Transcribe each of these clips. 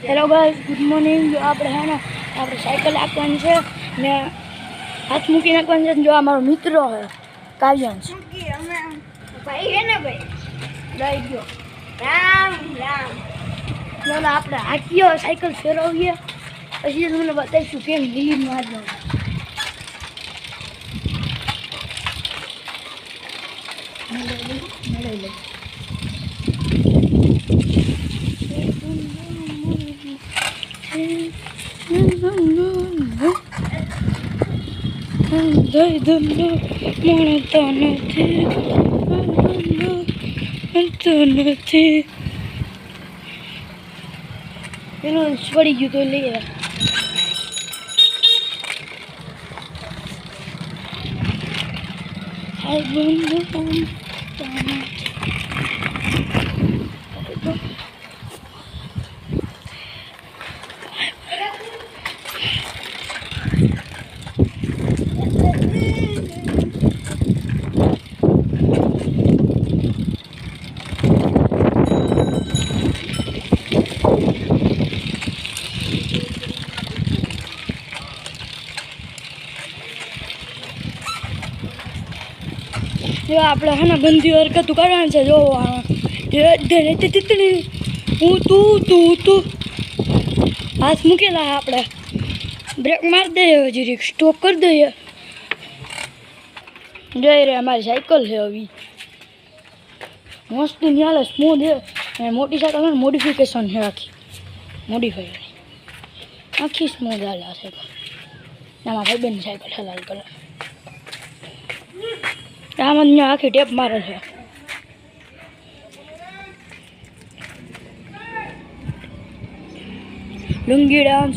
Hello guys, good morning. જો આપણે હે ને આપણે સાયકલ આપવાની છે ને હાથ મૂકી નાખવાની છે. જો અમારો મિત્ર હે કાવ્યાંશ ભાઈ હે ને ભાઈ લઈ ગયો રામ રામ. જો આપણે હાકીએ સાયકલ ફેરવીએ પછી તમને બતાવીશું કેમ લીલીમાં હાથ લઈ લે. પેલું પડી ગયું તો લઈ જો આપણે હે ને ગંદી હરકતું કરવાની છે. જો હું તું હાથ મૂકેલા આપણે બ્રેક મારી દઈએ, જરીક સ્ટોપ કરી દઈએ. જઈ રે અમારી સાયકલ છે હવે મસ્ત નિહાલે સ્મૂથ છે. મોટી સાયકલ ને મોડિફિકેશન છે, આખી મોડિફાઈ આખી સ્મૂથ હાલે આ સાયકલ. આમાં ભાઈબંધની સાયકલ છે લાલ કલર. આમાં અહીંયા આખી ટેપ મારે છે. લુંગી ડાન્સ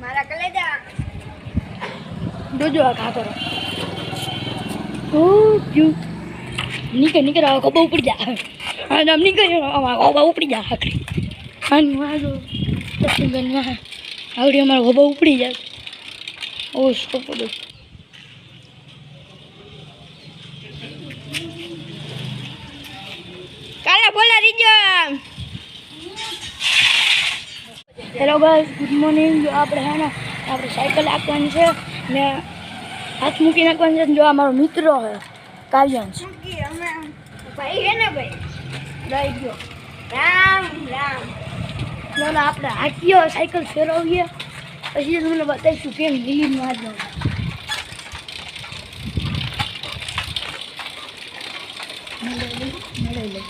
મારા કલેજા જોજો આ ખાતરો નીકળ આવો ખબર ઉપડી જા. આમ નીકળ ખબર ઉપડી જા. આખરી આવડી અમારો ખબર ઉપડી જાય. ઓ સ્ટોપ કાલા બોલા રીજો. Hello guys, good morning. જો આપણે હે ને આપણે સાયકલ આપવાની છે ને હાથ મૂકી નાખવાની છે. જો અમારો મિત્ર હે કાવ્યાંશ ભાઈ હે ને ભાઈ લઈ ગયો રામ રામ. જો આપણે હાકીએ સાયકલ ફેરવીએ પછી તમને બતાવીશું કેમ લીલીમાં હાથ લઈ લે.